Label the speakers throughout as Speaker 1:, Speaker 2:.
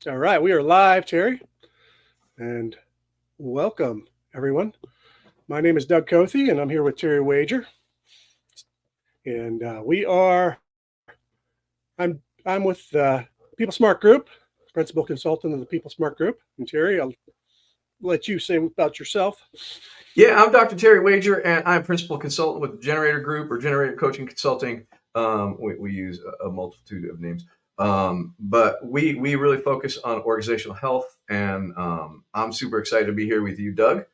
Speaker 1: All right, we are live, Terry, and welcome everyone. My name is Doug Cothy, and I'm here with Terry Wager, and I'm with People Smart Group, principal consultant of the People Smart Group. And Terry, I'll let you say about yourself.
Speaker 2: Yeah, I'm Dr. Terry Wager, and I'm principal consultant with Generator Group or Generator Coaching Consulting. We use a multitude of names, but we really focus on organizational health, and I'm super excited to be here with you, Doug.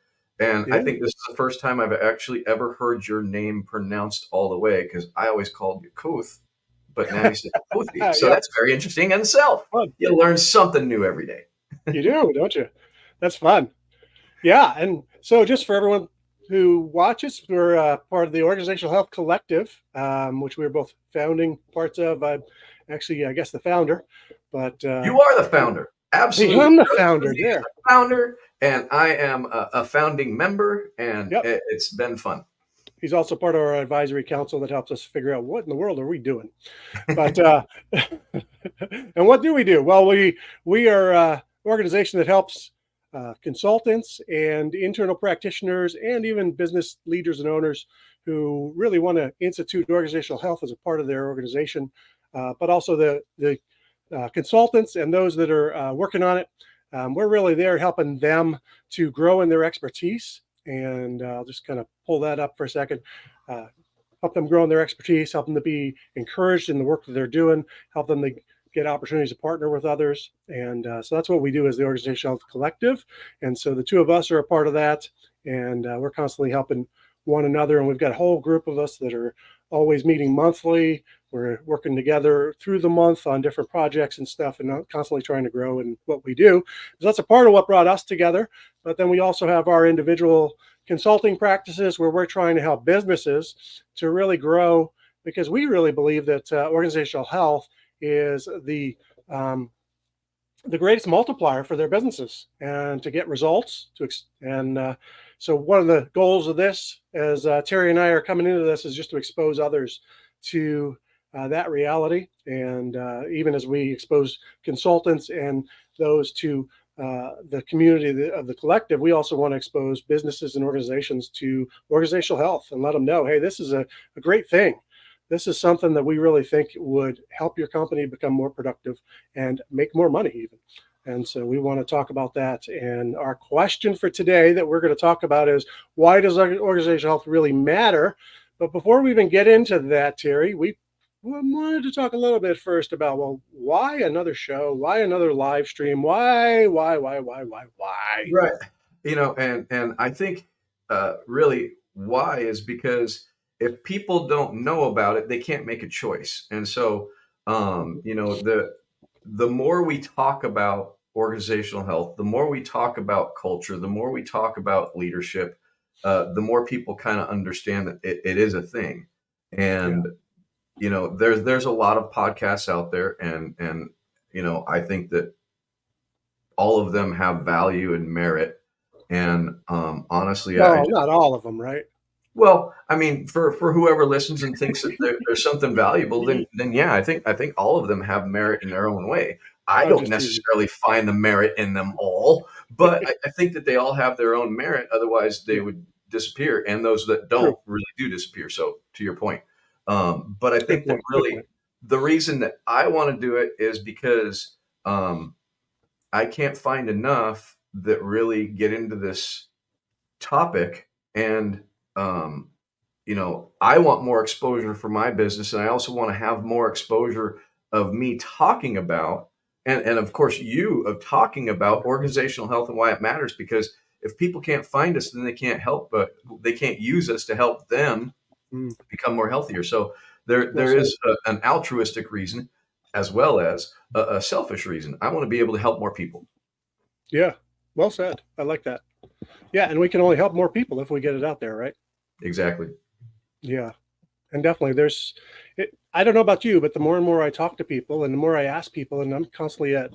Speaker 2: And I
Speaker 1: Yeah,
Speaker 2: think this is the first time I've actually ever heard your name pronounced all the way because I always called you Koth, but now you said Kothy. So
Speaker 1: yeah,
Speaker 2: that's very interesting in itself.
Speaker 1: fun.
Speaker 2: You learn something new every day.
Speaker 1: You do, don't you? That's fun. Yeah, and so just for everyone who watches, we're part of the Organizational Health Collective, which we're both founding parts of. I'm actually, I guess, the founder, but
Speaker 2: You are the founder. Absolutely.
Speaker 1: I'm the
Speaker 2: Doug
Speaker 1: founder
Speaker 2: Cody is
Speaker 1: there.
Speaker 2: the founder, and I am a founding member, and
Speaker 1: Yep.
Speaker 2: it's been fun.
Speaker 1: He's also part of our advisory council that helps us figure out what in the world are we doing. But and what do we do? Well, we are an organization that helps consultants and internal practitioners and even business leaders and owners who really want to institute organizational health as a part of their organization, but also the consultants and those that are working on it. We're really there helping them to grow in their expertise. And I'll just kind of pull that up for a second. Uh, Help them grow in their expertise, help them to be encouraged in the work that they're doing, help them to get opportunities to partner with others. And so that's what we do as the Organizational Health Collective. And so the two of us are a part of that. And we're constantly helping one another. And we've got a whole group of us that are always meeting monthly. We're working together through the month on different projects and stuff and constantly trying to grow in what we do. So that's a part of what brought us together. But then we also have our individual consulting practices where we're trying to help businesses to really grow because we really believe that organizational health is the greatest multiplier for their businesses and to get results. So one of the goals of this, as Terry and I are coming into this, is just to expose others to that reality. And even as we expose consultants and those to the community of the collective, we also want to expose businesses and organizations to organizational health and let them know, hey, this is a great thing. This is something that we really think would help your company become more productive and make more money even. And so we want to talk about that. And our question for today that we're going to talk about is, why does organizational health really matter? But before we even get into that, Terry, we wanted to talk a little bit first about, well, why another show? Why another live stream? Why?
Speaker 2: Right. And I think really why is because if people don't know about it, they can't make a choice. And so, the more we talk about organizational health, the more we talk about culture, the more we talk about leadership, the more people kind of understand that it is a thing.
Speaker 1: Yeah.
Speaker 2: And there's a lot of podcasts out there, and I think that all of them have value and merit. And honestly, I
Speaker 1: No,
Speaker 2: just,
Speaker 1: not all of them, right?
Speaker 2: well, I mean, for whoever listens and thinks that there's something valuable, then yeah, I think all of them have merit in their own way. I
Speaker 1: I'm
Speaker 2: don't
Speaker 1: just teasing.
Speaker 2: necessarily find the merit in them all, but I think that they all have their own merit. Otherwise, they
Speaker 1: Yeah,
Speaker 2: would disappear, and those that
Speaker 1: true.
Speaker 2: don't really do disappear. So, to your point, but I
Speaker 1: Good
Speaker 2: think that
Speaker 1: point. Good
Speaker 2: really
Speaker 1: point.
Speaker 2: the reason that I want to do it is because I can't find enough that really get into this topic. And, um, I want more exposure for my business. And I also want to have more exposure of me talking about, and of course, you of talking about organizational health and why it matters. Because if people can't find us, then they can't help, but they can't use us to help them
Speaker 1: Mm,
Speaker 2: become more healthier. So there,
Speaker 1: well
Speaker 2: there
Speaker 1: said.
Speaker 2: is an altruistic reason as well as a selfish reason. I want to be able to help more people.
Speaker 1: Yeah, well said. I like that. Yeah, and we can only help more people if we get it out there, right?
Speaker 2: Exactly.
Speaker 1: Yeah, and definitely I don't know about you, but the more and more I talk to people and the more I ask people, and I'm constantly at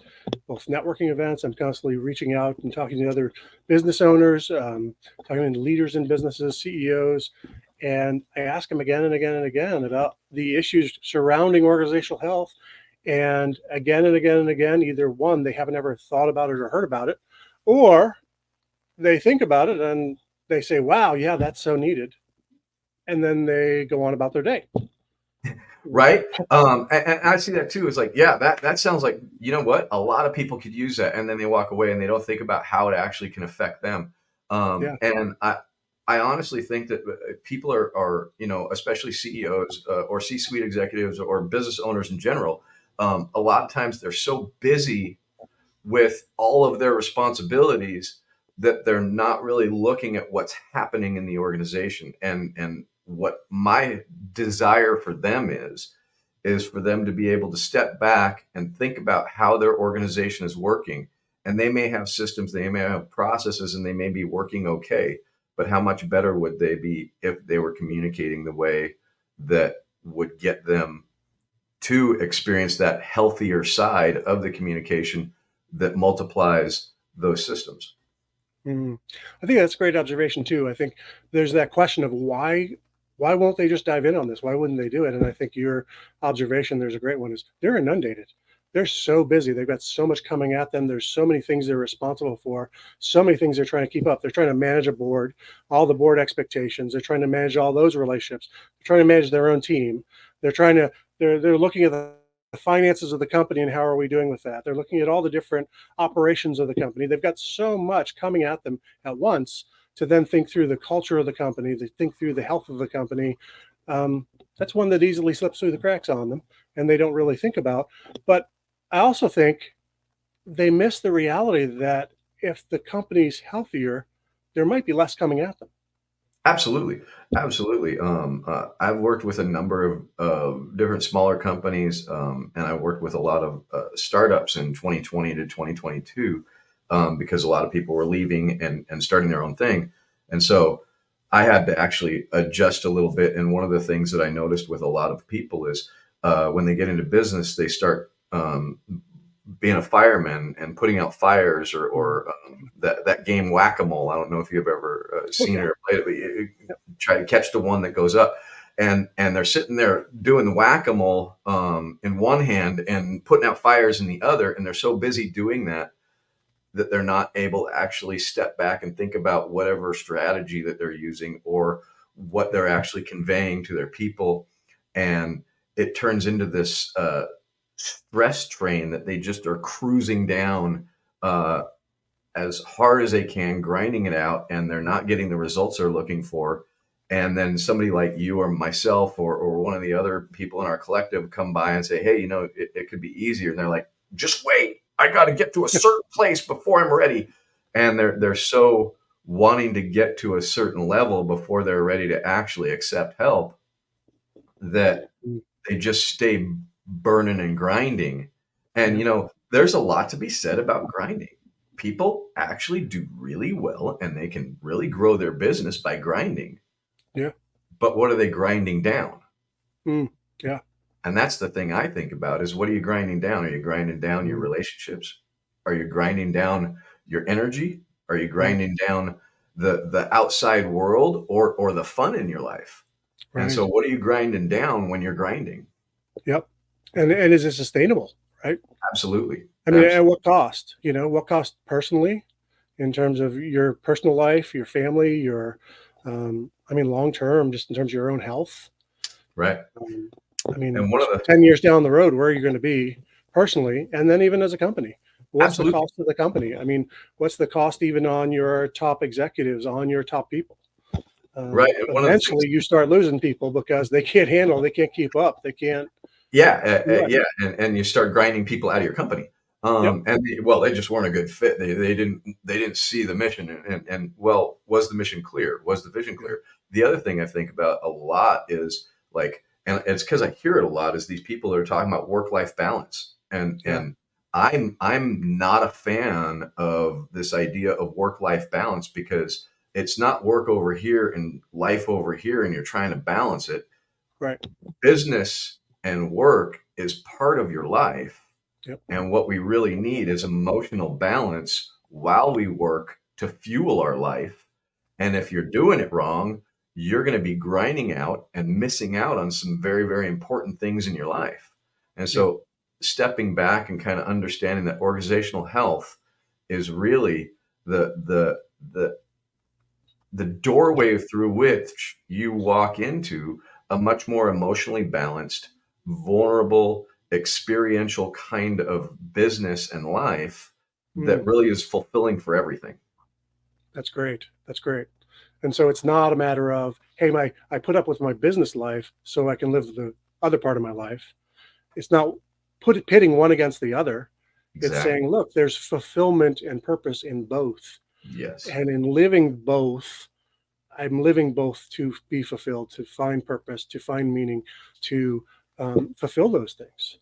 Speaker 1: both networking events, I'm constantly reaching out and talking to other business owners, talking to leaders in businesses, CEOs, and I ask them again and again and again about the issues surrounding organizational health. And again and again and again, either one, they haven't ever thought about it or heard about it, or they think about it and they say, wow, yeah, that's so needed. And then they go on about their day.
Speaker 2: Right? And I see that too. It's like, yeah, that sounds like, you know what? A lot of people could use that, and then they walk away and they don't think about how it actually can affect them.
Speaker 1: Yeah.
Speaker 2: And I honestly think that people are, you know, especially CEOs or C-suite executives or business owners in general. A lot of times they're so busy with all of their responsibilities that they're not really looking at what's happening in the organization. And what my desire for them is for them to be able to step back and think about how their organization is working. And they may have systems, they may have processes, and they may be working okay, but how much better would they be if they were communicating the way that would get them to experience that healthier side of the communication that multiplies those systems.
Speaker 1: Mm. I think that's a great observation too. I think there's that question of why won't they just dive in on this? Why wouldn't they do it? And I think your observation, there's a great one, is they're inundated. They're so busy. They've got so much coming at them. There's so many things they're responsible for, so many things they're trying to keep up. They're trying to manage a board, all the board expectations. They're trying to manage all those relationships. They're trying to manage their own team. They're trying to they're looking at the finances of the company and how are we doing with that. They're looking at all the different operations of the company. They've got so much coming at them at once to then think through the culture of the company, to think through the health of the company. Um, that's one that easily slips through the cracks on them and they don't really think about. But I also think they miss the reality that if the company's healthier, there might be less coming at them.
Speaker 2: Absolutely, absolutely. I've worked with a number of different smaller companies, and I worked with a lot of startups in 2020 to 2022 because a lot of people were leaving and starting their own thing, and so I had to actually adjust a little bit. And one of the things that I noticed with a lot of people is when they get into business, they start being a fireman and putting out fires or that game whack-a-mole. I don't know if you've ever
Speaker 1: Oh
Speaker 2: seen it
Speaker 1: yeah.
Speaker 2: or played it, but you try to catch the one that goes up. And they're sitting there doing the whack-a-mole in one hand and putting out fires in the other. And they're so busy doing that that they're not able to actually step back and think about whatever strategy that they're using or what they're actually conveying to their people. And it turns into this stress train that they just are cruising down uh, as hard as they can, grinding it out, and they're not getting the results they're looking for. And then somebody like you or myself or one of the other people in our collective come by and say, hey, you know, it could be easier. And they're like, just wait, I got to get to a certain place before I'm ready. And they're so wanting to get to a certain level before they're ready to actually accept help that they just stay burning and grinding. And,
Speaker 1: Yeah.
Speaker 2: you know, there's a lot to be said about grinding. People actually do really well and they can really grow their business by grinding.
Speaker 1: Yeah.
Speaker 2: But what are they grinding down?
Speaker 1: Mm. Yeah.
Speaker 2: And that's the thing I think about is what are you grinding down? Are you grinding down your
Speaker 1: Mm.
Speaker 2: relationships? Are you grinding down your energy? Are you
Speaker 1: Mm.
Speaker 2: grinding down the outside world or the fun in your life? And
Speaker 1: Right.
Speaker 2: so what are you grinding down when you're grinding?
Speaker 1: Yep. And is it sustainable? Right.
Speaker 2: Absolutely.
Speaker 1: I mean, at
Speaker 2: Absolutely.
Speaker 1: what cost? You know, what cost personally in terms of your personal life, your family, your, I mean, long term, just in terms of your own health.
Speaker 2: Right.
Speaker 1: Um, I mean,
Speaker 2: And one of the
Speaker 1: 10 years down the road, where are you going to be personally? And then even as a company, what's the
Speaker 2: absolutely
Speaker 1: cost of the company? I mean, what's the cost even on your top executives, on your top people?
Speaker 2: right. And one of the things,
Speaker 1: Eventually, you start losing people because they can't handle, they can't keep up, they can't
Speaker 2: yeah,
Speaker 1: do it.
Speaker 2: yeah, and you start grinding people out of your company.
Speaker 1: Yep.
Speaker 2: Well, they just weren't a good fit. They didn't see the mission, and well, was the mission clear? Was the vision
Speaker 1: Yeah.
Speaker 2: clear? The other thing I think about a lot is like, and it's because I hear it a lot, is these people that are talking about work life balance,
Speaker 1: Yeah.
Speaker 2: and I'm not a fan of this idea of work life balance because it's not work over here and life over here, and you're trying to balance it.
Speaker 1: Right.
Speaker 2: Business and work is part of your life.
Speaker 1: Yep.
Speaker 2: And what we really need is emotional balance while we work to fuel our life. And if you're doing it wrong, you're going to be grinding out and missing out on some very, very important things in your life. And
Speaker 1: Yep.
Speaker 2: so stepping back and kind of understanding that organizational health is really the the the the doorway through which you walk into a much more emotionally balanced, vulnerable, experiential kind of business and life that
Speaker 1: Mm,
Speaker 2: really is fulfilling for everything.
Speaker 1: that's great. That's great. And so it's not a matter of, hey, I put up with my business life so I can live the other part of my life. It's not pitting one against the other. It's
Speaker 2: Exactly.
Speaker 1: saying, look, there's fulfillment and purpose in both.
Speaker 2: Yes.
Speaker 1: And in living both, I'm living both to be fulfilled, to find purpose, to find meaning, to fulfill those things.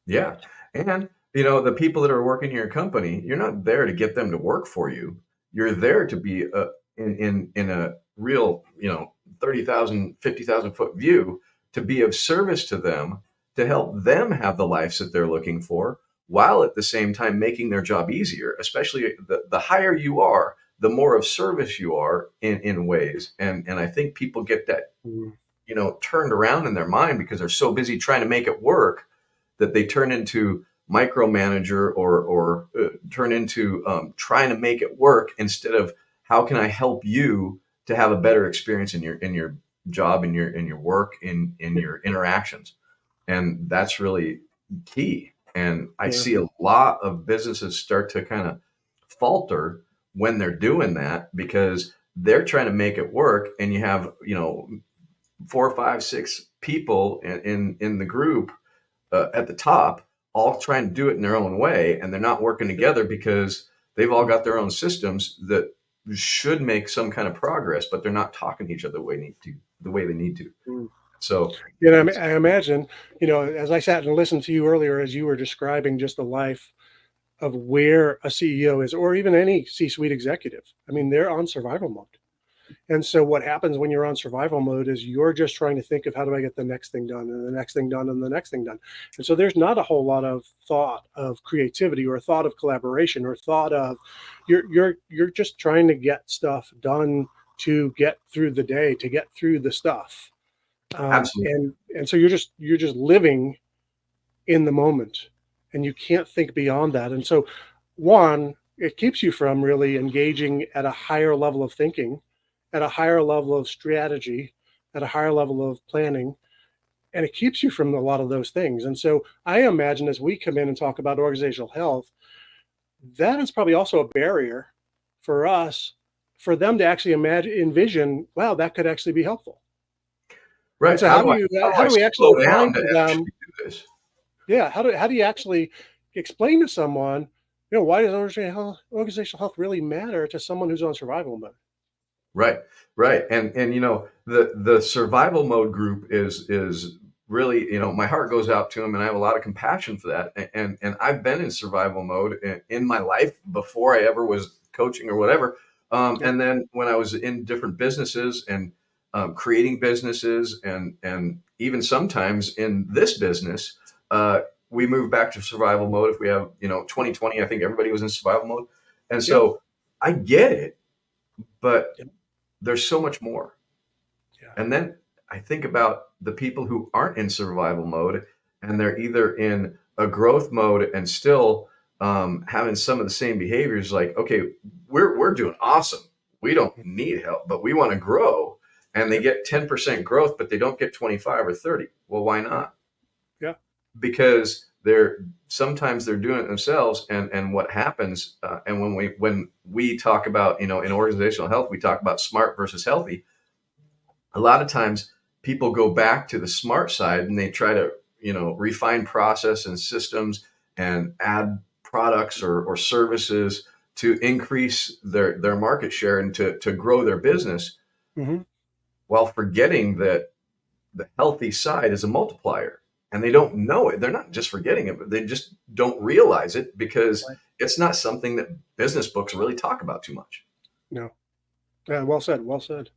Speaker 2: Yeah. And, the people that are working in your company, you're not there to get them to work for you. You're there to be in a real, 30,000, 50,000 foot view to be of service to them, to help them have the lives that they're looking for, while at the same time making their job easier. Especially the higher you are, the more of service you are in ways. And I think people get that,
Speaker 1: Mm,
Speaker 2: turned around in their mind because they're so busy trying to make it work that they turn into micromanager, or turn into trying to make it work, instead of how can I help you to have a better experience in your job, in your work, in your interactions. And that's really key. And I
Speaker 1: yeah.
Speaker 2: see a lot of businesses start to kind of falter when they're doing that, because they're trying to make it work, and you have, 4, 5, 6 people in the group, at the top, all trying to do it in their own way, and they're not working together because they've all got their own systems that should make some kind of progress, but they're not talking to each other the way they need to.
Speaker 1: Mm.
Speaker 2: So
Speaker 1: And
Speaker 2: it's
Speaker 1: I imagine, as I sat and listened to you earlier, as you were describing just the life of where a CEO is, or even any C-suite executive, I mean, they're on survival mode. And so what happens when you're on survival mode is you're just trying to think of how do I get the next thing done and the next thing done and the next thing done. And so there's not a whole lot of thought of creativity or thought of collaboration or thought of you're just trying to get stuff done to get through the day, to get through the stuff.
Speaker 2: absolutely.
Speaker 1: And so you're just living in the moment and you can't think beyond that. And so one, it keeps you from really engaging at a higher level of thinking, at a higher level of strategy, at a higher level of planning, and it keeps you from a lot of those things. And so I imagine as we come in and talk about organizational health, that is probably also a barrier for us, for them to actually envision, wow, that could actually be helpful. And
Speaker 2: Right.
Speaker 1: so
Speaker 2: How do
Speaker 1: how
Speaker 2: I
Speaker 1: do we actually
Speaker 2: slow down
Speaker 1: explain
Speaker 2: to
Speaker 1: to them,
Speaker 2: actually do this?
Speaker 1: yeah, how do you actually explain to someone, why does organizational health really matter to someone who's on survival mode?
Speaker 2: Right, right. And the survival mode group is really, my heart goes out to them, and I have a lot of compassion for that. And I've been in survival mode in my life before I ever was coaching or whatever.
Speaker 1: Yeah.
Speaker 2: And then when I was in different businesses, and creating businesses, and even sometimes in this business, we move back to survival mode. If we have, 2020, I think everybody was in survival mode. And
Speaker 1: Yeah.
Speaker 2: so I get it, but
Speaker 1: Yeah.
Speaker 2: there's so much more.
Speaker 1: Yeah.
Speaker 2: And then I think about the people who aren't in survival mode, and they're either in a growth mode and still having some of the same behaviors. Like, okay, we're doing awesome. We don't need help, but we want to grow. And they
Speaker 1: Yeah.
Speaker 2: get 10% growth, but they don't get 25 or 30. Well, why
Speaker 1: Yeah.
Speaker 2: not?
Speaker 1: Yeah.
Speaker 2: Because sometimes they're doing it themselves. And what happens, and when we talk about, in organizational health, we talk about smart versus healthy. A lot of times people go back to the smart side, and they try to, refine process and systems, and add products or services to increase their market share, and to grow their business,
Speaker 1: Hmm.
Speaker 2: while forgetting that the healthy side is a multiplier. And they don't know it. They're not just forgetting it, but they just don't realize it, because
Speaker 1: Right.
Speaker 2: it's not something that business books really talk about too much.
Speaker 1: No. Yeah. Well said. Well said.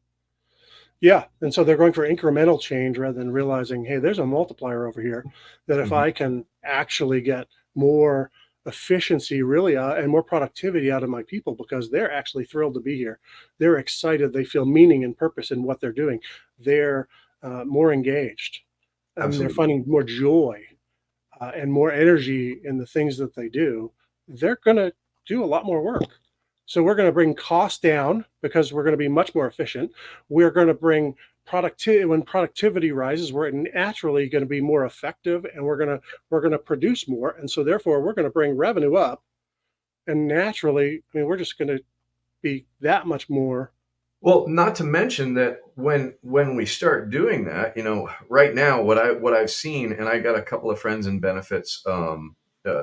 Speaker 1: Yeah. And so they're going for incremental change rather than realizing, hey, there's a multiplier over here that if
Speaker 2: Mhm.
Speaker 1: I can actually get more efficiency really and more productivity out of my people because they're actually thrilled to be here. They're excited. They feel meaning and purpose in what they're doing. They're more engaged and they're
Speaker 2: Absolutely.
Speaker 1: finding more joy. and more energy in the things that they do, they're going to do a lot more work. So we're going to bring costs down because we're going to be much more efficient. We're going to bring productivity. When productivity rises, we're naturally going to be more effective, and we're going to produce more, and so therefore we're going to bring revenue up. And naturally, I mean, we're just going to be that much more.
Speaker 2: Well, not to mention that when we start doing that, right now what I've seen, and I got a couple of friends in benefits uh,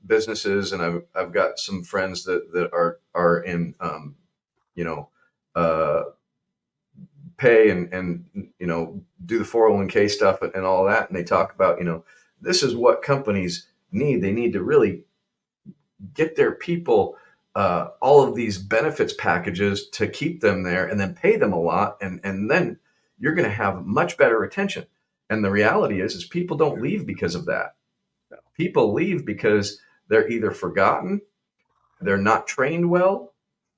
Speaker 2: businesses, and I've got some friends that are in you know uh, pay and do the 401k stuff and all that, and they talk about this is what companies need. They need to really get their people all of these benefits packages to keep them there and then pay them a lot, and then you're going to have much better retention. And the reality is people don't leave because of that. People leave because they're either forgotten, they're not trained well,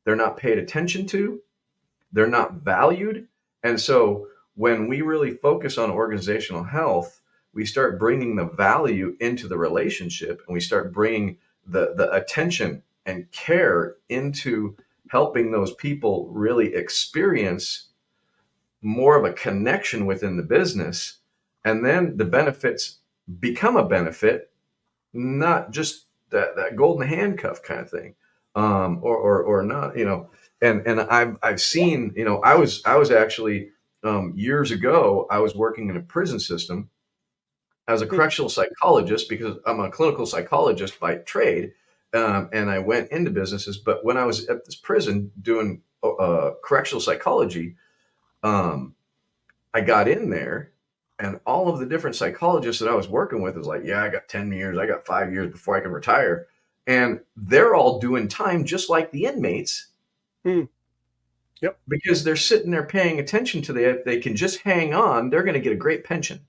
Speaker 2: they're not paid attention to, they're not valued. And so when we really focus on organizational health, we start bringing the value into the relationship, and we start bringing the attention and care into helping those people really experience more of a connection within the business. And then the benefits become a benefit, not just that golden handcuff kind of thing, or not, And I've seen, I was actually years ago I was working in a prison system as a correctional psychologist because I'm a clinical psychologist by trade, and I went into businesses. But when I was at this prison doing correctional psychology, um, I got in there, and all of the different psychologists that I was working with was like, yeah, I got 10 years, I got 5 years before I can retire. And they're all doing time just like the inmates.
Speaker 1: Hmm. Yep.
Speaker 2: Because they're sitting there paying attention to the, if they can just hang on, they're going to get a great pension.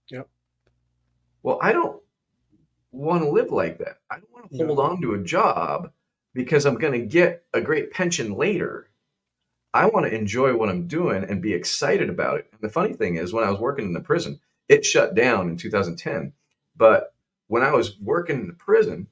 Speaker 1: Yep.
Speaker 2: Well, I don't want to live like that. I don't want to hold
Speaker 1: No.
Speaker 2: on to a job because I'm going to get a great pension later. I want to enjoy what I'm doing and be excited about it. And the funny thing is, when I was working in the prison, it shut down in 2010. But when I was working in the prison,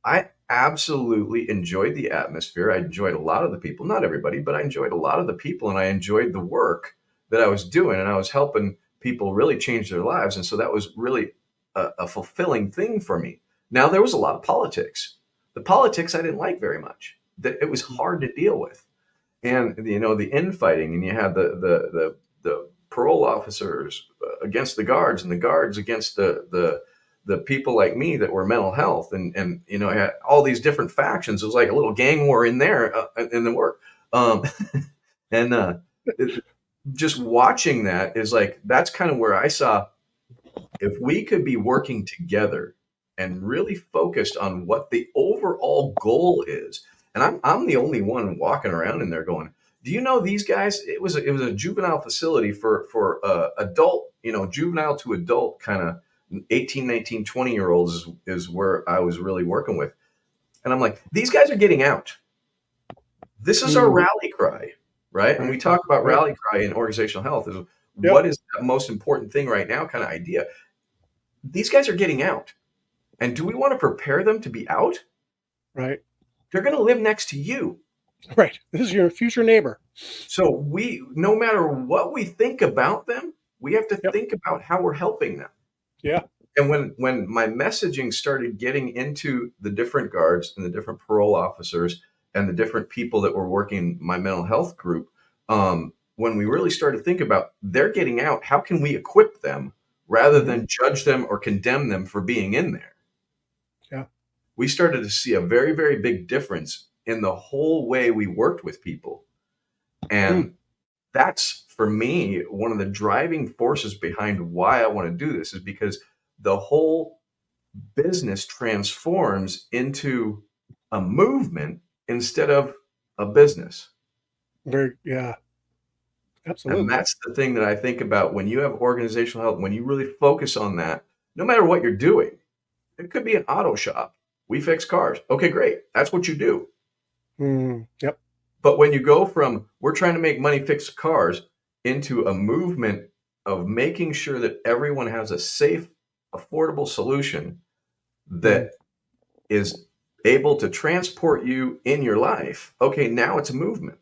Speaker 2: I absolutely enjoyed the atmosphere. I enjoyed a lot of the people, not everybody, but I enjoyed a lot of the people, and I enjoyed the work that I was doing, and I was helping people really change their lives. And so that was really a fulfilling thing for me. Now, there was a lot of politics. The politics I didn't like very much. That it was hard to deal with, and the infighting, and you had the parole officers against the guards, and the guards against the people like me that were mental health, and I had all these different factions. It was like a little gang war in there in the work, and just watching that is like, that's kind of where I saw, if we could be working together and really focused on what the overall goal is. And I'm the only one walking around in there going, do you know these guys? It was a juvenile facility for adult, juvenile to adult kind of 18, 19, 20-year olds is where I was really working with. And I'm like, these guys are getting out. This is our rally cry, right? And we talk about
Speaker 1: Right.
Speaker 2: rally cry in organizational health is,
Speaker 1: Yep.
Speaker 2: what is the most important thing right now kind of idea. These guys are getting out. And do we want to prepare them to be out?
Speaker 1: Right.
Speaker 2: They're going to live next to you.
Speaker 1: Right. This is your future neighbor.
Speaker 2: So no matter what we think about them, we have to
Speaker 1: Yep.
Speaker 2: think about how we're helping them.
Speaker 1: Yeah.
Speaker 2: And when my messaging started getting into the different guards and the different parole officers and the different people that were working my mental health group, when we really started to think about, they're getting out, how can we equip them rather than judge them or condemn them for being in there?
Speaker 1: Yeah.
Speaker 2: We started to see a very, very big difference in the whole way we worked with people. And that's, for me, one of the driving forces behind why I want to do this, is because the whole business transforms into a movement instead of a business.
Speaker 1: Very. Yeah.
Speaker 2: And
Speaker 1: Absolutely.
Speaker 2: that's the thing that I think about when you have organizational health, when you really focus on that, no matter what you're doing. It could be an auto shop. We fix cars. Okay, great. That's what you do.
Speaker 1: Yep.
Speaker 2: But when you go from, we're trying to make money fix cars, into a movement of making sure that everyone has a safe affordable solution
Speaker 1: Mhm.
Speaker 2: that is able to transport you in your life, okay, now it's a movement,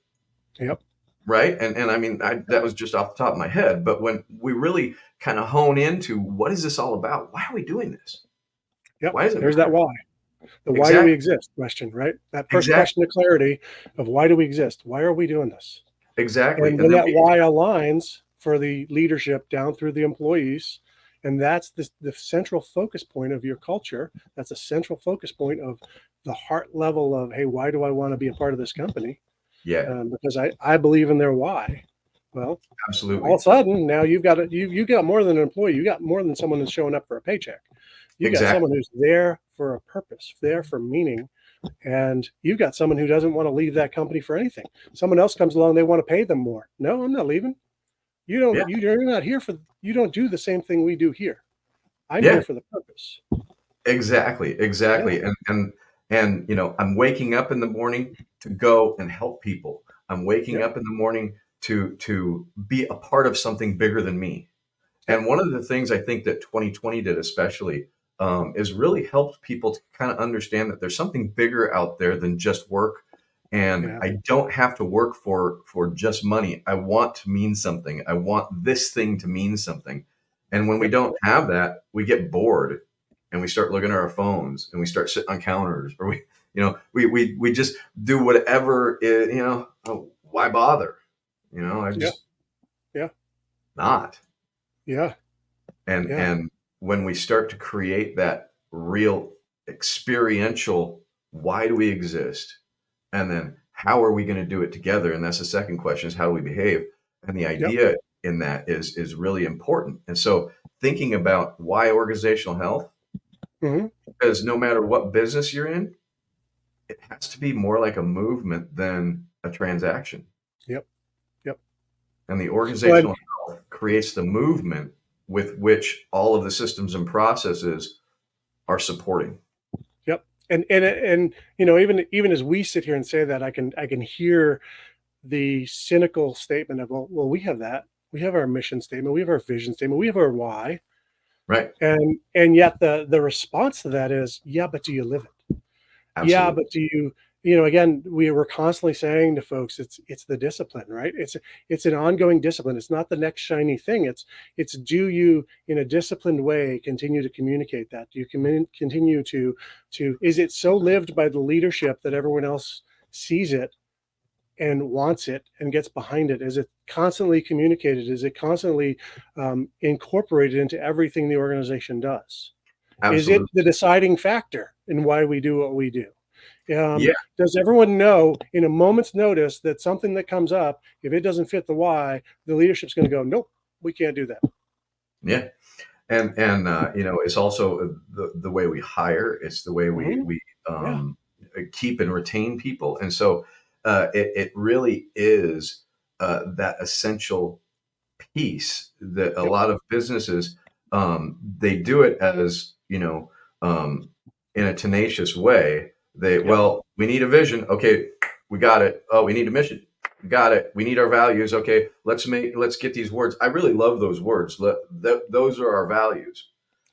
Speaker 1: Yep.
Speaker 2: right? And I mean, that was just off the top of my head, but when we really kind of hone into what is this all about? Why are we doing this?
Speaker 1: Yep.
Speaker 2: Why does it
Speaker 1: There's that
Speaker 2: matter?
Speaker 1: why. The why do we
Speaker 2: Exactly.
Speaker 1: exist question, right? That first
Speaker 2: Exactly.
Speaker 1: question of clarity of why do we exist? Why are we doing this?
Speaker 2: Exactly.
Speaker 1: And
Speaker 2: And
Speaker 1: when
Speaker 2: then
Speaker 1: that why aligns for the leadership down through the employees, and that's the central focus point of your culture, that's a central focus point of the heart level of, hey, why do I want to be a part of this company?
Speaker 2: yeah,
Speaker 1: Because I believe in their why. Well, all of
Speaker 2: absolutely.
Speaker 1: a sudden now you got more than an employee. You got more than someone who's showing up for a paycheck. You got
Speaker 2: Exactly.
Speaker 1: someone who's there for a purpose, there for meaning, and you've got someone who doesn't want to leave that company for anything. Someone else comes along, they want to pay them more. No, I'm not leaving. You
Speaker 2: Yeah.
Speaker 1: don't. You're not here for. You don't do the same thing we do here. I'm here
Speaker 2: Yeah.
Speaker 1: for the purpose.
Speaker 2: Exactly.
Speaker 1: Yeah,
Speaker 2: Exactly. And I'm waking up in the morning to go and help people. I'm waking
Speaker 1: yep,
Speaker 2: up in the morning to be a part of something bigger than me.
Speaker 1: yep,
Speaker 2: And one of the things I think that 2020 did especially is really helped people to kind of understand that there's something bigger out there than just work. And
Speaker 1: yeah,
Speaker 2: I don't have to work for just money. I want to mean something. I want this thing to mean something. And when we
Speaker 1: yep,
Speaker 2: don't have that, we get bored and we start looking at our phones and we start sitting on counters or we just do whatever why bother? I
Speaker 1: yeah,
Speaker 2: just
Speaker 1: yeah,
Speaker 2: not.
Speaker 1: yeah, yeah,
Speaker 2: And when we start to create that real experiential, why do we exist? And then how are we going to do it together? And that's the second question is how do we behave? And the
Speaker 1: yep,
Speaker 2: idea in that is really important. And so thinking about why organizational health,
Speaker 1: hmm,
Speaker 2: because no matter what business you're in, it has to be more like a movement than a transaction.
Speaker 1: yep, yep.
Speaker 2: And the
Speaker 1: Well, and
Speaker 2: organizational health creates the movement with which all of the systems and processes are supporting.
Speaker 1: yep, and even as we sit here and say that, I can hear the cynical statement of, well, we have that. We have our mission statement. We have our vision statement. We have our why.
Speaker 2: Right.
Speaker 1: And yet the response to that is, yeah, but do you live it? Yeah,
Speaker 2: Absolutely.
Speaker 1: but do you, again, we were constantly saying to folks, it's the discipline, right? It's an ongoing discipline. It's not the next shiny thing. It's do you, in a disciplined way, continue to communicate that? Do you continue to is it so lived by the leadership that everyone else sees it and wants it and gets behind it? Is it constantly communicated? Is it constantly incorporated into everything the organization does? Is it
Speaker 2: Absolutely.
Speaker 1: the deciding factor in why we do what we do?
Speaker 2: Yeah.
Speaker 1: Does everyone know in a moment's notice that something that comes up, if it doesn't fit the why, the leadership's going to go, nope, we can't do that.
Speaker 2: Yeah. And it's also the way we hire. It's the way
Speaker 1: Hmm.
Speaker 2: we
Speaker 1: Yeah,
Speaker 2: um, keep and retain people. And so it really is that essential piece that a
Speaker 1: yep,
Speaker 2: lot of businesses they do it as um, in a tenacious way.
Speaker 1: yep,
Speaker 2: We need a vision. Okay, we got it. Oh, we need a mission. We got it. We need our values. Okay, let's get these words. I really love those words. Those are our values.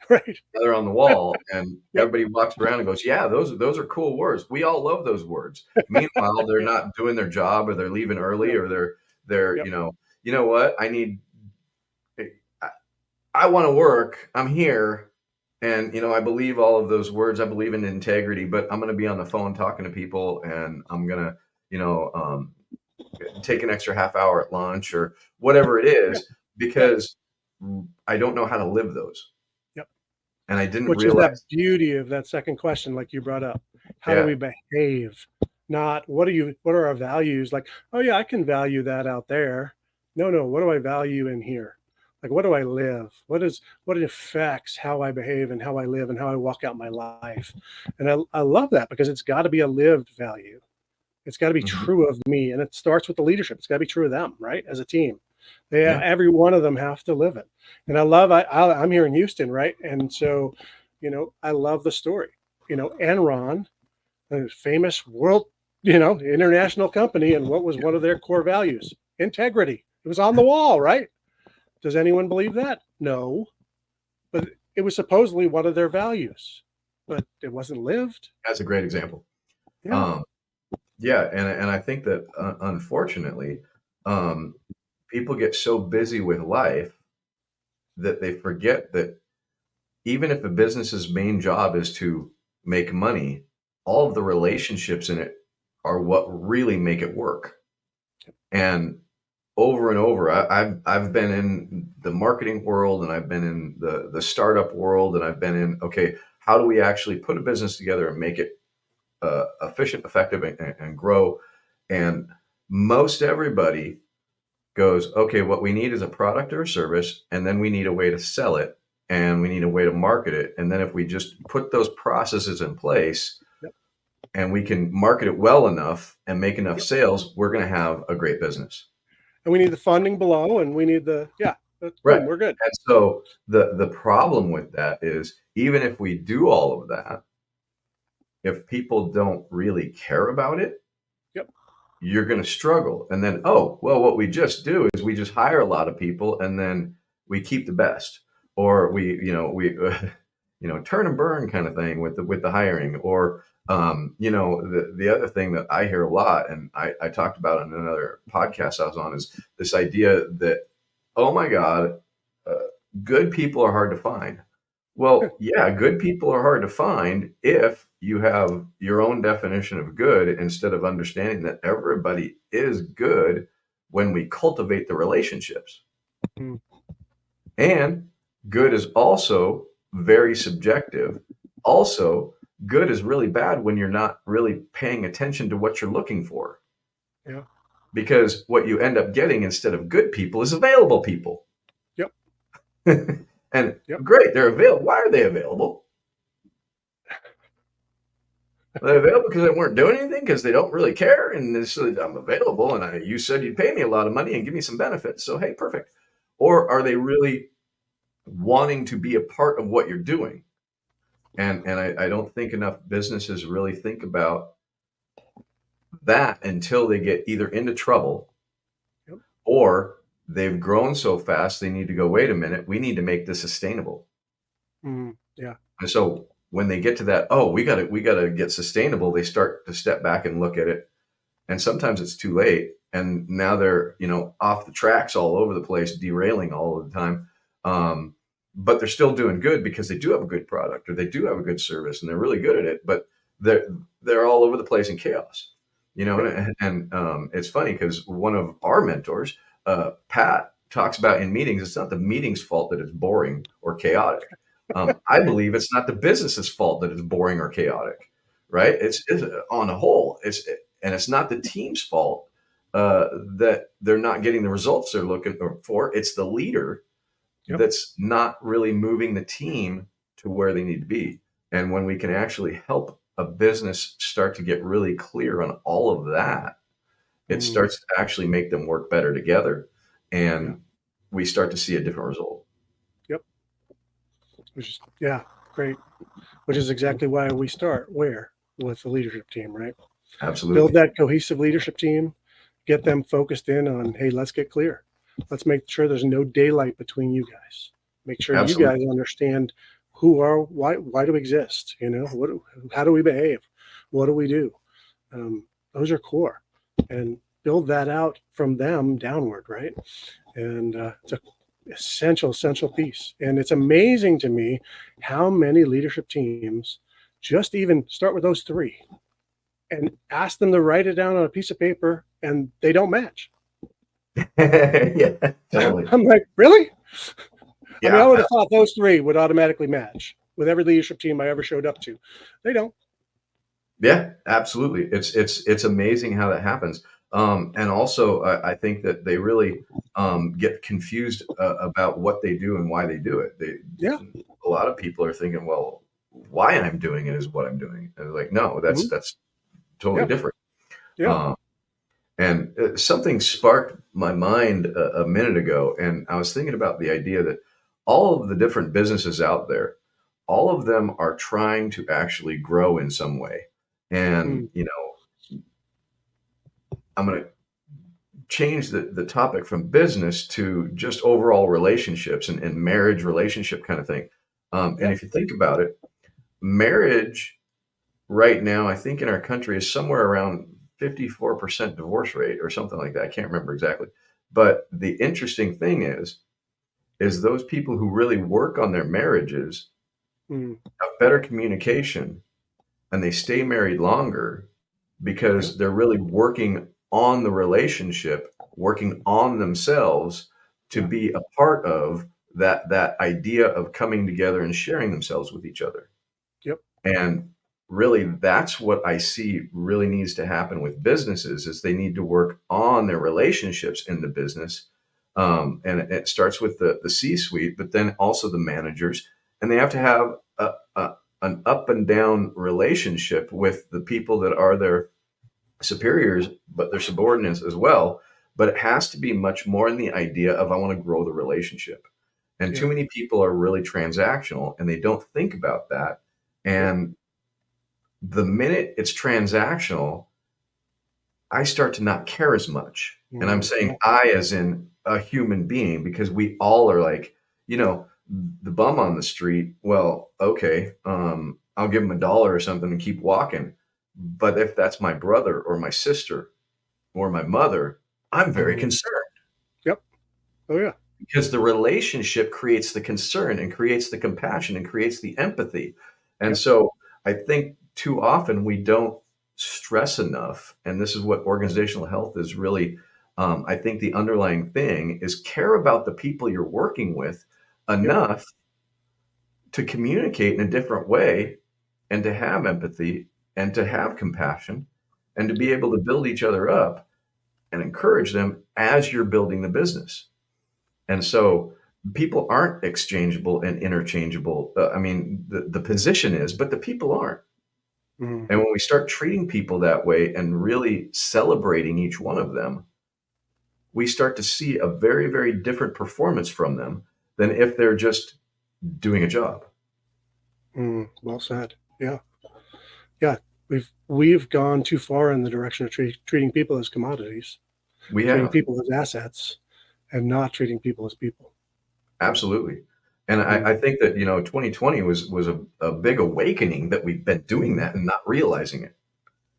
Speaker 1: right.
Speaker 2: They're on the wall, and
Speaker 1: Yep,
Speaker 2: everybody walks around and goes, "Yeah, those are cool words. We all love those words." Meanwhile, they're not doing their job, or they're leaving early,
Speaker 1: no,
Speaker 2: or they're
Speaker 1: yep,
Speaker 2: you know what? I, I want to work. I'm here. And, I believe all of those words. I believe in integrity, but I'm going to be on the phone talking to people and I'm going to, you know, um, take an extra half hour at lunch or whatever it
Speaker 1: yeah,
Speaker 2: is
Speaker 1: yep,
Speaker 2: because I don't know how to live those.
Speaker 1: yep.
Speaker 2: And I didn't
Speaker 1: Which is that
Speaker 2: realize.
Speaker 1: beauty of that second question, like you brought up. How do
Speaker 2: Yeah.
Speaker 1: we behave? Not what are our values? Like, oh yeah, I can value that out there. No, no, what do I value in here? Like, what do I live? What affects how I behave and how I live and how I walk out my life? And I love that because it's got to be a lived value. It's got to be
Speaker 2: Mhm.
Speaker 1: true of me, and it starts with the leadership. It's got to be true of them, right? As a team,
Speaker 2: Yeah.
Speaker 1: every one of them have to live it. And I love. I'm here in Houston, right? And so, I love the story. Enron, a famous world, international company, and what was one of their core values? Integrity. It was on the wall, right? Does anyone believe that? No, but it was supposedly one of their values, but it wasn't lived.
Speaker 2: That's a great example.
Speaker 1: Yeah.
Speaker 2: Um, yeah, and I think that unfortunately, um, people get so busy with life that they forget that even if a business's main job is to make money, all of the relationships in it are what really make it work. And over and over, I've been in the marketing world, and I've been in the startup world, and I've been in, okay, how do we actually put a business together and make it efficient, effective, and grow? And most everybody goes, okay, what we need is a product or a service, and then we need a way to sell it, and we need a way to market it. And then if we just put those processes in place
Speaker 1: Yep.
Speaker 2: and we can market it well enough and make enough
Speaker 1: Yep.
Speaker 2: sales, we're going to have a great business.
Speaker 1: And we need the funding below, and we need
Speaker 2: Right.
Speaker 1: boom, we're good.
Speaker 2: And so the problem with that is, even if we do all of that, if people don't really care about it,
Speaker 1: Yep.
Speaker 2: you're going to struggle. And then, oh, well, what we just do is we just hire a lot of people, and then we keep the best, or we turn and burn kind of thing with the hiring. Or the other thing that I hear a lot, and I talked about in another podcast I was on, is this idea that, oh my God, uh, good people are hard to find. Well, yeah, good people are hard to find if you have your own definition of good, instead of understanding that everybody is good when we cultivate the relationships.
Speaker 1: Mm.
Speaker 2: And good is also very subjective. Also, good is really bad when you're not really paying attention to what you're looking for.
Speaker 1: Yeah.
Speaker 2: Because what you end up getting instead of good people is available people.
Speaker 1: Yep.
Speaker 2: And
Speaker 1: Yep.
Speaker 2: great, they're available. Why are they available? They're available because they weren't doing anything, because they don't really care, and it's, I'm available, and you said you'd pay me a lot of money and give me some benefits, so hey, perfect. Or are they really wanting to be a part of what you're doing? And I don't think enough businesses really think about that until they get either into trouble,
Speaker 1: Yep.
Speaker 2: or they've grown so fast they need to go, wait a minute, we need to make this sustainable.
Speaker 1: Yeah.
Speaker 2: And so when they get to that, oh, we gotta get sustainable, they start to step back and look at it. And sometimes it's too late. And now they're, off the tracks all over the place, derailing all of the time. But they're still doing good because they do have a good product, or they do have a good service, and they're really good at it. But they're all over the place in chaos, And it's funny because one of our mentors, Pat, talks about in meetings, it's not the meeting's fault that it's boring or chaotic. I believe it's not the business's fault that it's boring or chaotic, right? It's on a whole, and it's not the team's fault that they're not getting the results they're looking for. It's the leader
Speaker 1: Yep.
Speaker 2: that's not really moving the team to where they need to be. And when we can actually help a business start to get really clear on all of that, it starts to actually make them work better together, and we start to see a different result.
Speaker 1: Yep. Great. Which is exactly why we start with the leadership team, right?
Speaker 2: Absolutely.
Speaker 1: Build that cohesive leadership team, get them focused in on, hey, let's get clear. Let's make sure there's no daylight between you guys. Make sure
Speaker 2: Absolutely.
Speaker 1: you guys understand why do we exist? How do we behave? What do we do? Those are core, and build that out from them downward, right? And it's a essential piece. And it's amazing to me how many leadership teams just even start with those three and ask them to write it down on a piece of paper, and they don't match.
Speaker 2: Yeah, totally.
Speaker 1: I'm like, really?
Speaker 2: Yeah,
Speaker 1: I mean, I would have thought those three would automatically match with every leadership team I ever showed up to. They don't.
Speaker 2: Yeah, absolutely. It's amazing how that happens. And also, I think that they really get confused about what they do and why they do it. A lot of people are thinking, well, why I'm doing it is what I'm doing. And like, no, that's totally different.
Speaker 1: Yeah.
Speaker 2: And something sparked my mind a minute ago, and I was thinking about the idea that all of the different businesses out there, all of them are trying to actually grow in some way. And, I'm going to change the topic from business to just overall relationships and marriage relationship kind of thing. And if you think about it, marriage right now, I think in our country is somewhere around 54% divorce rate or something like that. I can't remember exactly. But the interesting thing is those people who really work on their marriages
Speaker 1: Mm,
Speaker 2: have better communication and they stay married longer
Speaker 1: yeah.
Speaker 2: because they're really working on the relationship, working on themselves to
Speaker 1: Yeah.
Speaker 2: be a part of that idea of coming together and sharing themselves with each other.
Speaker 1: Yep.
Speaker 2: And really, that's what I see really needs to happen with businesses is they need to work on their relationships in the business. And it starts with the C-suite, but then also the managers, and they have to have an up and down relationship with the people that are their superiors, but their subordinates as well. But it has to be much more in the idea of I want to grow the relationship. And too
Speaker 1: Yeah.
Speaker 2: many people are really transactional and they don't think about that.
Speaker 1: Yep.
Speaker 2: And the minute it's transactional, I start to not care as much. And I'm saying
Speaker 1: Yeah.
Speaker 2: I as in a human being because we all are like, you know, the bum on the street, well, okay, I'll give him $1 or something and keep walking. But if that's my brother or my sister or my mother, I'm very
Speaker 1: Mhm.
Speaker 2: concerned
Speaker 1: Yep. Oh yeah.
Speaker 2: because the relationship creates the concern and creates the compassion and creates the empathy. And
Speaker 1: Yep.
Speaker 2: so I think too often we don't stress enough. And this is what organizational health is really. I think the underlying thing is care about the people you're working with
Speaker 1: Yep.
Speaker 2: enough to communicate in a different way and to have empathy and to have compassion and to be able to build each other up and encourage them as you're building the business. And so people aren't exchangeable and interchangeable. I mean, the position is, but the people aren't.
Speaker 1: Mhm.
Speaker 2: And when we start treating people that way and really celebrating each one of them, we start to see a very, very different performance from them than if they're just doing a job.
Speaker 1: Well said. Yeah. Yeah. We've gone too far in the direction of treating people as commodities,
Speaker 2: We
Speaker 1: treating
Speaker 2: have,
Speaker 1: people as assets, and not treating people as people.
Speaker 2: absolutely. And I
Speaker 1: Mm,
Speaker 2: think that, 2020 was a big awakening that we've been doing
Speaker 1: mhm.
Speaker 2: that and not realizing it.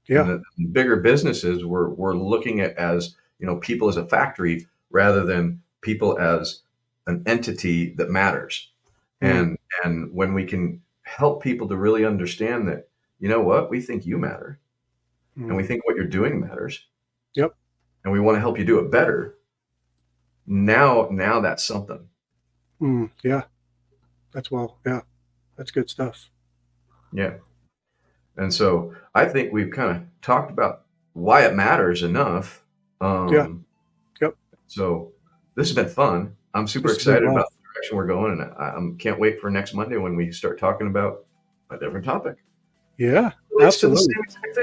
Speaker 2: And
Speaker 1: Yeah.
Speaker 2: the bigger businesses were looking at as people as a factory rather than people as an entity that matters.
Speaker 1: Mm,
Speaker 2: And when we can help people to really understand that, you know what, we think you matter and we
Speaker 1: mm.
Speaker 2: think what you're doing matters
Speaker 1: Yep.
Speaker 2: and we want to help you do it better. Now that's something.
Speaker 1: Yeah. Yeah. That's good stuff.
Speaker 2: Yeah. And so I think we've kind of talked about why it matters enough.
Speaker 1: Yeah.
Speaker 2: Um,
Speaker 1: Yep.
Speaker 2: So this has been fun. I'm super
Speaker 1: This has been
Speaker 2: excited
Speaker 1: fun.
Speaker 2: about the direction we're going, and I can't wait for next Monday when we start talking about a different topic.
Speaker 1: Yeah.
Speaker 2: Relates to the
Speaker 1: Absolutely.
Speaker 2: same exact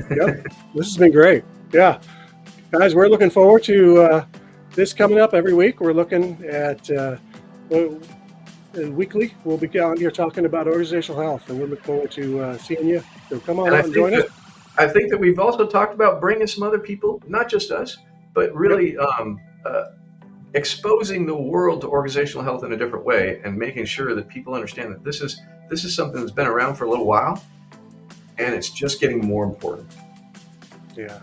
Speaker 2: thing.
Speaker 1: Yep. This has been great. Yeah. Guys, we're looking forward to this coming up every week. We're looking at well, weekly. We'll be on here talking about organizational health, and we look forward to seeing you. So come on
Speaker 2: And
Speaker 1: out and join us.
Speaker 2: I think that we've also talked about bringing some other people, not just us, but
Speaker 1: Yep.
Speaker 2: really exposing the world to organizational health in a different way, and making sure that people understand that this is something that's been around for a little while, and it's just getting more important.
Speaker 1: Yeah.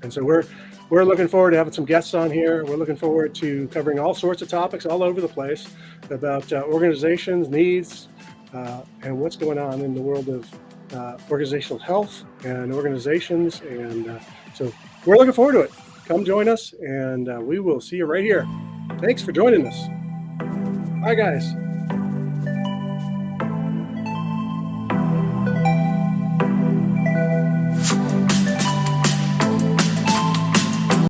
Speaker 1: And so we're looking forward to having some guests on here. We're looking forward to covering all sorts of topics all over the place about organizations, needs, and what's going on in the world of organizational health and organizations. And so we're looking forward to it. Come join us, and we will see you right here. Thanks for joining us. Bye, guys.